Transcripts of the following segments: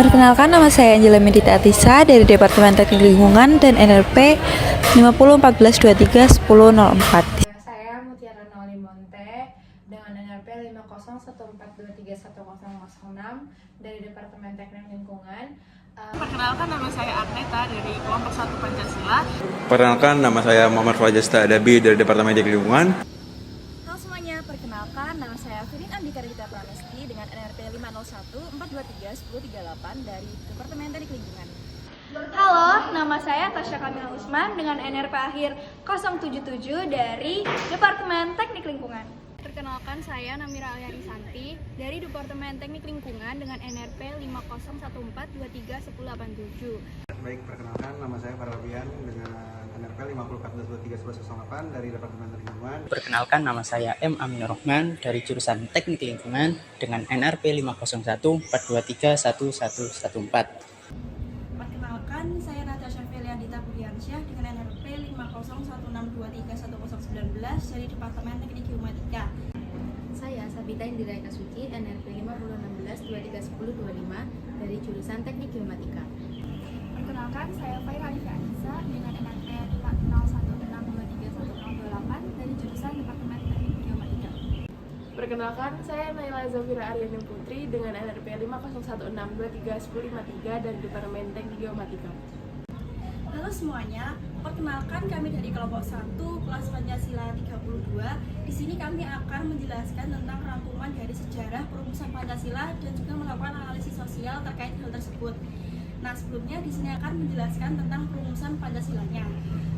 Perkenalkan, nama saya Angela Medita Atisa dari Departemen Teknik Lingkungan dan NRP 5014231004. Saya Mutiara Nolimonte dengan NRP 5014231006 dari Departemen Teknik Lingkungan. Perkenalkan, nama saya Agneta dari kelompok 1 Pancasila. Perkenalkan, nama saya Muhammad Fajasta Adabi dari Departemen Teknik Lingkungan. Halo semuanya, perkenalkan nama saya Firin Andika Rita Pramesti dengan NRP 501-423-1038 dari Departemen Teknik Lingkungan. Halo, nama saya Tasya Kamila Usman dengan NRP akhir 077 dari Departemen Teknik Lingkungan. Perkenalkan, saya Namira Alyani Santi dari Departemen Teknik Lingkungan dengan NRP 5014231087. Baik, perkenalkan, nama saya Farlabian dengan NRP 5014231108 dari Departemen Teknik Lingkungan. Perkenalkan, nama saya M. Aminur Rahman dari jurusan Teknik Lingkungan dengan NRP 501-423-1114. Perkenalkan, saya Natasha Feliandita Budiansyah dengan NRP 501623119 dari Departemen Teknik Geomatika. Saya Sabita Indira Eka Suci, NRP 5016231025 dari jurusan Teknik Geomatika. Perkenalkan, saya Faira Alifia Anissa dengan NRP 5016231028 dari jurusan Departemen Teknik Geomatika. Perkenalkan, saya Naila Zafira Aryani Putri dengan NRP 5016231053 dari Departemen Teknik Geomatika. Halo semuanya, perkenalkan kami dari kelompok 1 kelas Pancasila 32. Di sini kami akan menjelaskan tentang rangkuman dari sejarah perumusan Pancasila dan juga melakukan analisis sosial terkait hal tersebut. Nah, sebelumnya di sini akan menjelaskan tentang perumusan Pancasilanya.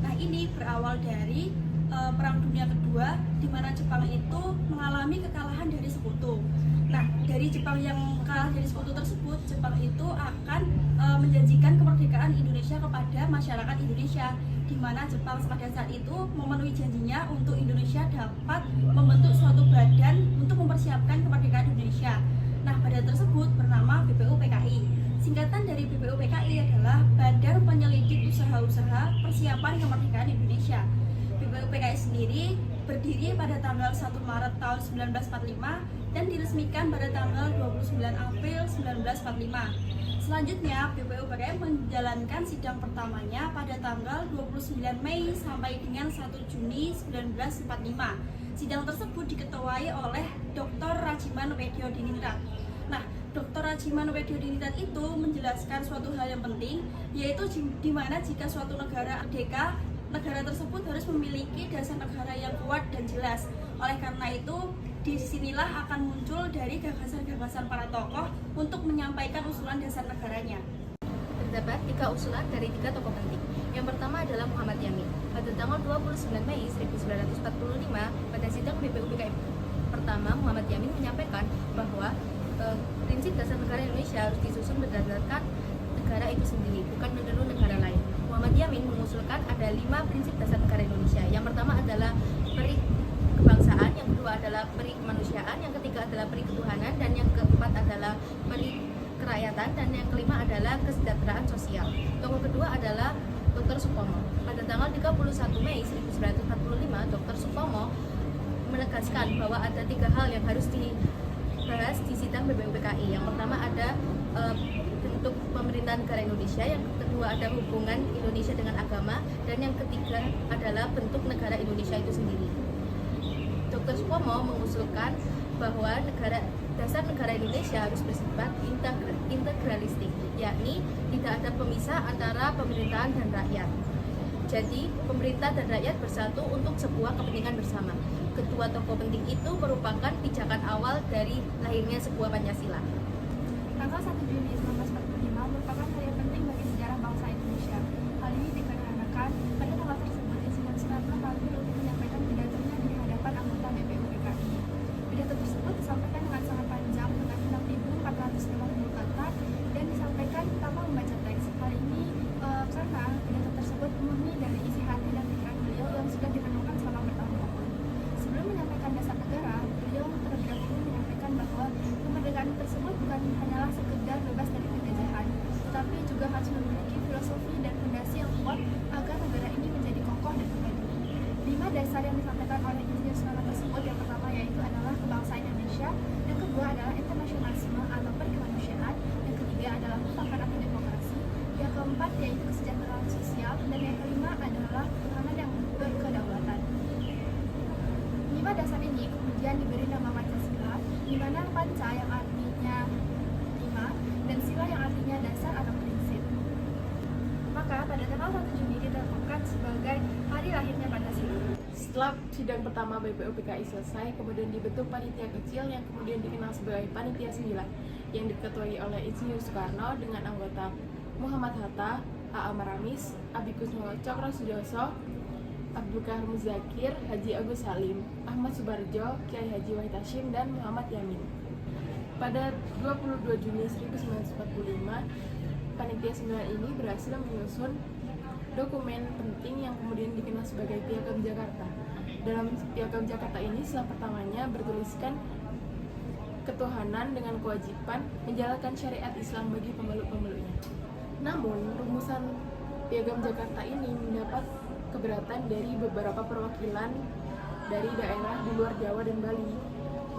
Nah, ini berawal dari Perang Dunia Kedua, di mana Jepang itu mengalami kekalahan dari sekutu. Nah, dari Jepang yang kalah dari sekutu tersebut, Jepang itu akan menjanjikan kemerdekaan Indonesia kepada masyarakat Indonesia, di mana Jepang pada saat itu memenuhi janjinya untuk Indonesia dapat membentuk suatu badan untuk mempersiapkan kemerdekaan Indonesia. Nah, badan tersebut bernama BPUPKI. Singkatan dari BPUPKI adalah Badan Penyelidik Usaha-Usaha Persiapan Kemerdekaan Indonesia. BPUPKI sendiri berdiri pada tanggal 1 Maret tahun 1945 dan diresmikan pada tanggal 29 April 1945. Selanjutnya, BPUPKI menjalankan sidang pertamanya pada tanggal 29 Mei sampai dengan 1 Juni 1945. Sidang tersebut diketuai oleh Dr. Rajiman Wedyo Diningrat. Nah, Dr. Rajiman Wedyo Diningrat itu menjelaskan suatu hal yang penting, yaitu di mana jika suatu negara merdeka, negara tersebut harus memiliki dasar negara yang kuat dan jelas. Oleh karena itu, disinilah akan muncul dari gagasan-gagasan para tokoh untuk menyampaikan usulan dasar negaranya. Terdapat 3 usulan dari 3 tokoh penting. Yang pertama adalah Muhammad Yamin. Pada tanggal 29 Mei 1945, pada sidang BPUPKI pertama, Muhammad Yamin menyampaikan bahwa prinsip dasar negara Indonesia harus disusun berdasarkan negara itu sendiri, bukan meniru negara lain. Muhammad Yamin mengusulkan ada 5 prinsip dasar negara Indonesia. Yang pertama adalah peri kebangsaan, yang kedua adalah peri kemanusiaan, yang ketiga adalah peri ketuhanan, dan yang keempat adalah peri kerakyatan, dan yang kelima adalah kesejahteraan sosial. Tokoh kedua adalah Dr. Supomo. Pada tanggal 31 Mei 1945, Dr. Supomo menegaskan bahwa ada 3 hal yang harus dibahas di sidang BPUPKI. Yang pertama ada bentuk pemerintahan negara Indonesia, yang kedua ada hubungan Indonesia dengan agama, dan yang ketiga adalah bentuk negara Indonesia itu sendiri. Dr. Supomo mengusulkan bahwa dasar negara Indonesia harus bersifat integralistik, yakni tidak ada pemisah antara pemerintahan dan rakyat. Jadi, pemerintah dan rakyat bersatu untuk sebuah kepentingan bersama. Kedua tokoh penting itu merupakan pijakan awal dari lahirnya sebuah Pancasila. Tanggal 1 Juni 1945 merupakan hari yang penting bagi sejarah bangsa Indonesia. Hal ini dikarenakan pada tanggal tersebut Insiden Soekarno tampil untuk menyampaikan pidatonya di hadapan anggota BPUPKI. Pidato tersebut disampaikan dengan sangat panjang dengan 6.450 kata dan disampaikan tanpa membaca teks. Hal ini karena pidato tersebut murni dari isi hati dan pikiran beliau yang sudah direnungkan selama bertahun-tahun. Sebelum menyampaikan dasar negara, beliau terlebih dahulu menyampaikan bahwa kemerdekaan tersebut bukan hanyalah sekedar bebas dari penjajahan, tetapi juga harus memiliki filosofi dan fondasi yang kuat agar negara ini menjadi kokoh dan maju. 5 dasar yang disampaikan oleh Insinyur Soekarno tersebut, yang pertama yaitu adalah kebangsaan Indonesia, yang kedua adalah internasionalisme atau perkemanusiaan, yang ketiga adalah keempat yaitu kesejahteraan sosial, dan yang kelima adalah ketuhanan yang berkedaulatan. 5 dasar ini kemudian diberi nama Pancasila, di mana panca yang artinya 5 dan sila yang artinya dasar atau prinsip. Maka pada tanggal 1 Juni ditetapkan sebagai hari lahirnya Pancasila. Setelah sidang pertama BPUPKI selesai, kemudian dibentuk panitia kecil yang kemudian dikenal sebagai Panitia 9 yang diketuai oleh Insinyur Soekarno dengan anggota Muhammad Hatta, A.A. Maramis, Abi Kusno Cokro Sudoso, Abdul Kahar Muzakir, Haji Agus Salim, Ahmad Subarjo, Kiai Haji Wahid Hashim, dan Muhammad Yamin. Pada 22 Juni 1945, Panitia 9 ini berhasil menyusun dokumen penting yang kemudian dikenal sebagai Piagam Jakarta. Dalam Piagam Jakarta ini sila pertamanya bertuliskan ketuhanan dengan kewajiban menjalankan syariat Islam bagi pemeluk-pemeluknya. Namun, rumusan Piagam Jakarta ini mendapat keberatan dari beberapa perwakilan dari daerah di luar Jawa dan Bali.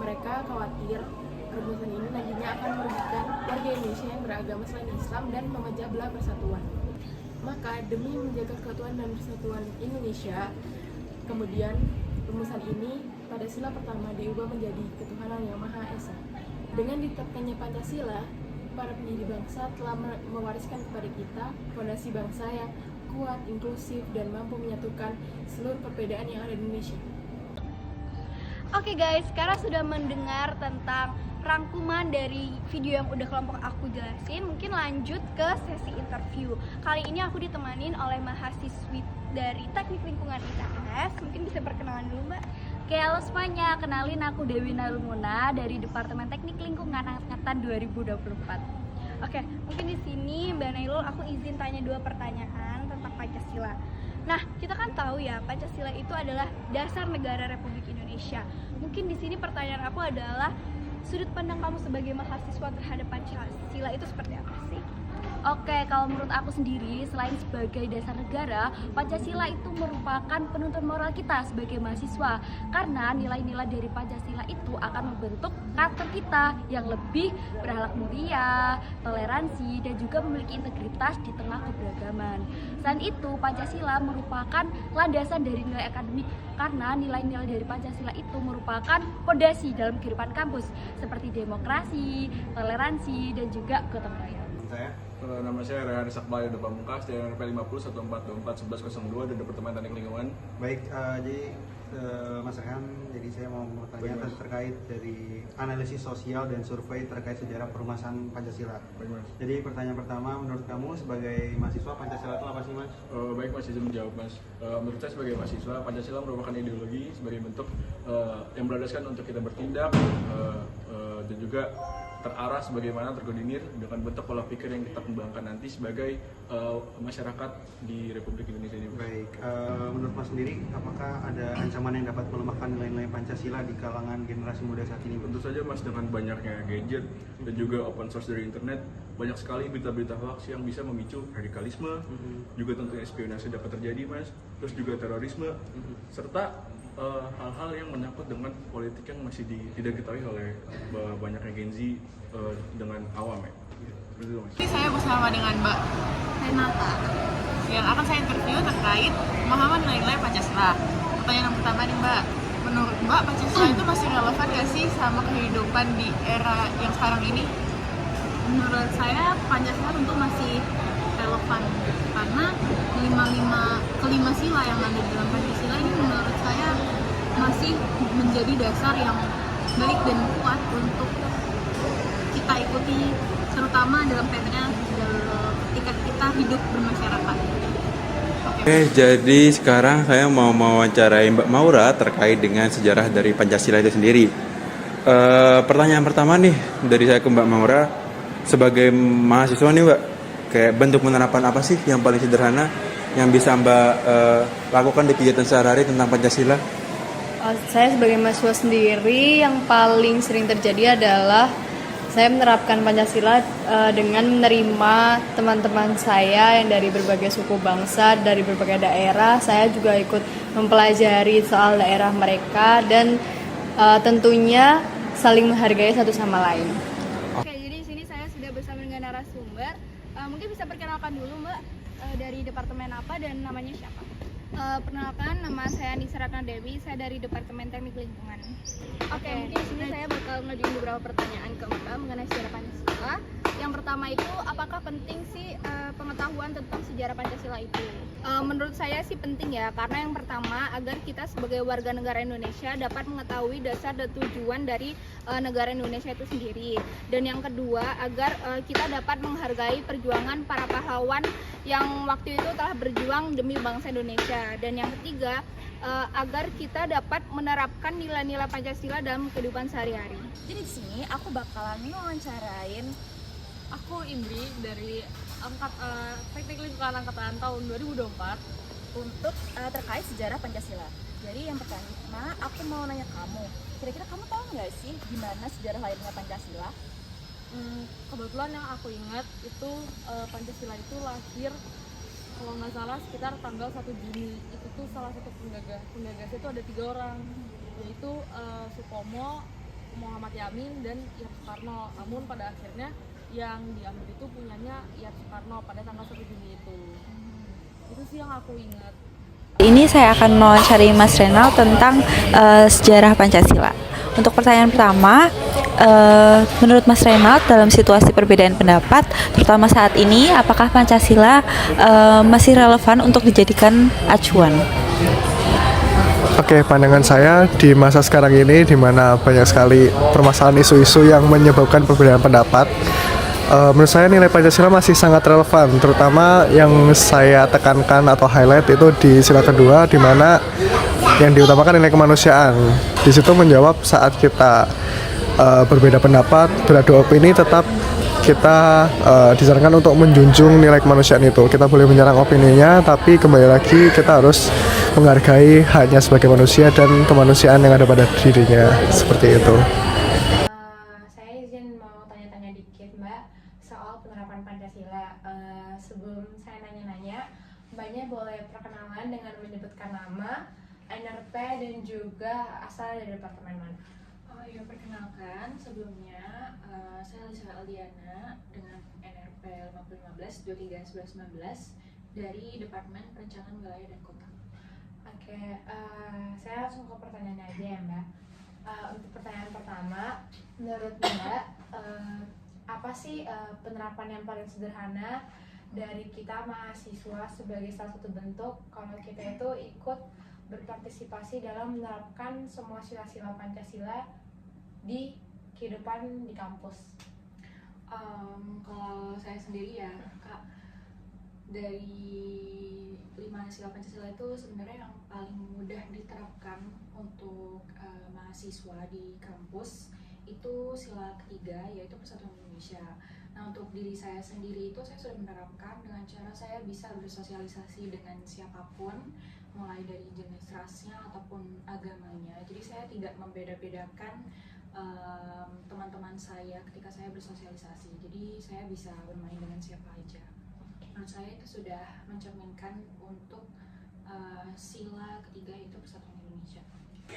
Mereka khawatir rumusan ini nantinya akan merugikan warga Indonesia yang beragama selain Islam dan memecah belah persatuan. Maka demi menjaga kesatuan dan persatuan Indonesia, kemudian rumusan ini pada sila pertama diubah menjadi ketuhanan yang Maha Esa. Dengan ditetapkannya Pancasila, para pendiri bangsa telah mewariskan kepada kita fondasi bangsa yang kuat, inklusif, dan mampu menyatukan seluruh perbedaan yang ada di Indonesia. Oke guys, sekarang sudah mendengar tentang rangkuman dari video yang udah kelompok aku jelasin. Mungkin lanjut ke sesi interview. Kali ini aku ditemanin oleh mahasiswi dari Teknik Lingkungan ITS. Mungkin bisa perkenalan dulu, Mbak. Oke, halo semuanya. Kenalin, aku Dewi Nalmuna dari Departemen Teknik Lingkungan angkatan 2024. Oke, mungkin di sini Mbak Nailul aku izin tanya 2 pertanyaan tentang Pancasila. Nah, kita kan tahu ya, Pancasila itu adalah dasar negara Republik Indonesia. Mungkin di sini pertanyaan aku adalah sudut pandang kamu sebagai mahasiswa terhadap Pancasila itu seperti apa sih? Oke, kalau menurut aku sendiri, selain sebagai dasar negara, Pancasila itu merupakan penuntun moral kita sebagai mahasiswa. Karena nilai-nilai dari Pancasila itu akan membentuk karakter kita yang lebih berakhlak mulia, toleransi, dan juga memiliki integritas di tengah keberagaman. Selain itu, Pancasila merupakan landasan dari nilai akademik. Karena nilai-nilai dari Pancasila itu merupakan fondasi dalam kehidupan kampus, seperti demokrasi, toleransi, dan juga gotong royong. Nama saya Rehan Sakbal Yuda Pamungkas dari NRP 5014241102 dari Departemen Teknik Lingkungan. Baik, jadi Mas Rehan, jadi saya mau bertanya terkait dari analisis sosial dan survei terkait sejarah permasalahan Pancasila. Baik, Mas. Jadi pertanyaan pertama, menurut kamu sebagai mahasiswa Pancasila itu apa sih, Mas? Baik, Mas, izin menjawab, Mas. Menurut saya sebagai mahasiswa, Pancasila merupakan ideologi sebagai bentuk yang berlandaskan untuk kita bertindak dan juga terarah sebagaimana terkoordinir dengan bentuk pola pikir yang kita kembangkan nanti sebagai masyarakat di Republik Indonesia ini. Baik, menurut Mas sendiri, apakah ada ancaman yang dapat melemahkan nilai-nilai Pancasila di kalangan generasi muda saat ini? Tentu saja, Mas, dengan banyaknya gadget dan juga open source dari internet, banyak sekali berita-berita hoax yang bisa memicu radikalisme, juga tentunya espionase dapat terjadi, Mas, terus juga terorisme, serta hal-hal yang menyangkut dengan politik yang masih tidak diketahui oleh banyaknya Gen Z dengan awam ya. Betul, Mas. Ini saya bersama dengan Mbak Renata yang akan saya interview terkait pemahaman nilai-nilai Pancasila. Pertanyaan yang pertama nih Mbak, menurut Mbak Pancasila itu masih relevan gak sih sama kehidupan di era yang sekarang ini? Menurut saya Pancasila tentu masih relevan karena kelima sila yang ada di dalam Pancasila ini menurut saya masih menjadi dasar yang baik dan kuat untuk kita ikuti, terutama dalam kaitannya ketika kita hidup bermasyarakat. Oke, jadi sekarang saya mau mewawancarai Mbak Maura terkait dengan sejarah dari Pancasila itu sendiri. Pertanyaan pertama nih dari saya ke Mbak Maura, sebagai mahasiswa nih Mbak, kayak bentuk penerapan apa sih yang paling sederhana yang bisa Mbak lakukan di kegiatan sehari-hari tentang Pancasila? Saya sebagai mahasiswa sendiri yang paling sering terjadi adalah saya menerapkan Pancasila dengan menerima teman-teman saya yang dari berbagai suku bangsa, dari berbagai daerah. Saya juga ikut mempelajari soal daerah mereka dan tentunya saling menghargai satu sama lain. Oke, jadi di sini saya sudah bersama dengan narasumber. Mungkin bisa perkenalkan dulu Mbak, dari departemen apa dan namanya siapa? Perkenalkan, nama saya Nisa Ratna Dewi, saya dari Departemen Teknik Lingkungan. Oke, mungkin di sini saya bakal ngajuin beberapa pertanyaan ke Mbak mengenai sejarah Pancasila. Yang pertama itu, apakah penting sih pengetahuan tentang sejarah Pancasila itu? Menurut saya sih penting ya, karena yang pertama agar kita sebagai warga negara Indonesia dapat mengetahui dasar dan tujuan dari negara Indonesia itu sendiri. Dan yang kedua, agar kita dapat menghargai perjuangan para pahlawan yang waktu itu telah berjuang demi bangsa Indonesia. Dan yang ketiga, agar kita dapat menerapkan nilai-nilai Pancasila dalam kehidupan sehari-hari. Jadi di sini aku bakalan wawancarain Aku Indri dari Teknik Lingkungan Angkatan tahun 2024 untuk terkait sejarah Pancasila. Jadi yang pertama, aku mau nanya kamu, kira-kira kamu tahu nggak sih gimana sejarah lahirnya Pancasila? Kebetulan yang aku ingat itu Pancasila itu lahir kalau nggak salah sekitar tanggal 1 Juni. Itu tuh salah satu penggagas itu ada 3 orang, yaitu Supomo, Muhammad Yamin, dan Iyad Soekarno. Namun pada akhirnya yang diambil itu punyanya Iyad Soekarno pada tanggal 1 Juni itu. Itu sih yang aku ingat. Ini saya akan mewawancari Mas Renal tentang sejarah Pancasila. Untuk pertanyaan pertama, menurut Mas Renal dalam situasi perbedaan pendapat, terutama saat ini, apakah Pancasila masih relevan untuk dijadikan acuan? Oke, pandangan saya di masa sekarang ini di mana banyak sekali permasalahan isu-isu yang menyebabkan perbedaan pendapat, menurut saya nilai Pancasila masih sangat relevan, terutama yang saya tekankan atau highlight itu di sila kedua, di mana yang diutamakan nilai kemanusiaan. Di situ menjawab saat kita berbeda pendapat, beradu opini, tetap kita disarankan untuk menjunjung nilai kemanusiaan itu. Kita boleh menyerang opininya, tapi kembali lagi kita harus menghargai hanya sebagai manusia dan kemanusiaan yang ada pada dirinya, seperti itu. Saya izin mau tanya-tanya dikit Mbak soal penerapan Pancasila. Sebelum saya nanya-nanya, Mbaknya boleh perkenalan dengan menyebutkan nama, NRP, dan juga asal dari departemen mana? Ya, perkenalkan, sebelumnya saya Lisa Aldiana dengan NRP 5015 23 11 19 dari Departemen Perencanaan Wilayah dan Kota. Oke, saya langsung ke pertanyaannya aja ya Mbak. Untuk pertanyaan pertama, menurut Mbak, apa sih penerapan yang paling sederhana dari kita mahasiswa sebagai salah satu bentuk kalau kita itu ikut berpartisipasi dalam menerapkan semua sila-sila Pancasila di kehidupan di kampus? Kalau saya sendiri ya Kak, dari 5 sila Pancasila itu sebenarnya yang paling mudah diterapkan untuk mahasiswa di kampus itu sila ketiga, yaitu Persatuan Indonesia. Nah, untuk diri saya sendiri itu saya sudah menerapkan dengan cara saya bisa bersosialisasi dengan siapapun, mulai dari jenis rasnya ataupun agamanya. Jadi saya tidak membeda-bedakan teman-teman saya ketika saya bersosialisasi. Jadi saya bisa bermain dengan siapa aja. Menurut saya itu sudah mencerminkan untuk sila ketiga, yaitu Persatuan Indonesia.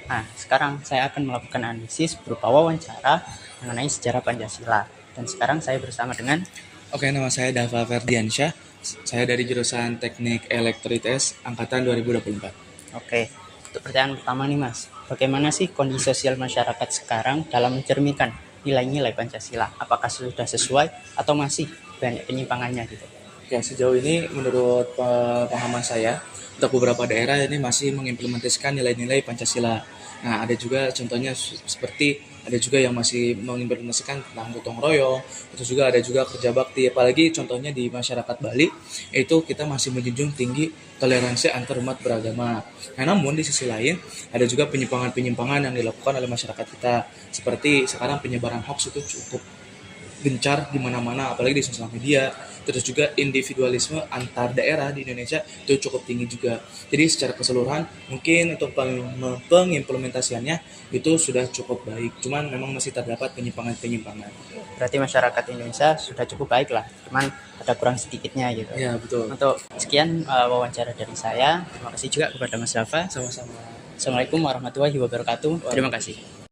Nah, sekarang saya akan melakukan analisis berupa wawancara mengenai sejarah Pancasila. Dan sekarang saya bersama dengan... Oke, nama saya Dava Ferdiansyah. Saya dari jurusan Teknik Elektrites Angkatan 2024. Oke, untuk pertanyaan pertama nih Mas. Bagaimana sih kondisi sosial masyarakat sekarang dalam mencerminkan nilai-nilai Pancasila? Apakah sudah sesuai atau masih banyak penyimpangannya gitu? Ya, sejauh ini menurut pemahaman saya, untuk beberapa daerah ini masih mengimplementasikan nilai-nilai Pancasila. Nah, ada juga contohnya seperti ada juga yang masih mengimplementasikan tentang gotong royong, terus juga ada juga kerja bakti. Apalagi contohnya di masyarakat Bali, itu kita masih menjunjung tinggi toleransi antar umat beragama. Nah, namun di sisi lain ada juga penyimpangan-penyimpangan yang dilakukan oleh masyarakat kita. Seperti sekarang penyebaran hoax itu cukup gencar di mana-mana, apalagi di sosial media. Terus juga individualisme antar daerah di Indonesia itu cukup tinggi juga. Jadi secara keseluruhan mungkin untuk pengimplementasiannya itu sudah cukup baik. Cuman memang masih terdapat penyimpangan-penyimpangan. Berarti masyarakat Indonesia sudah cukup baik lah. Cuman ada kurang sedikitnya gitu. Ya, betul. Untuk sekian wawancara dari saya. Terima kasih juga kepada Mas Dava. Sama-sama. Assalamualaikum warahmatullahi wabarakatuh. Terima kasih.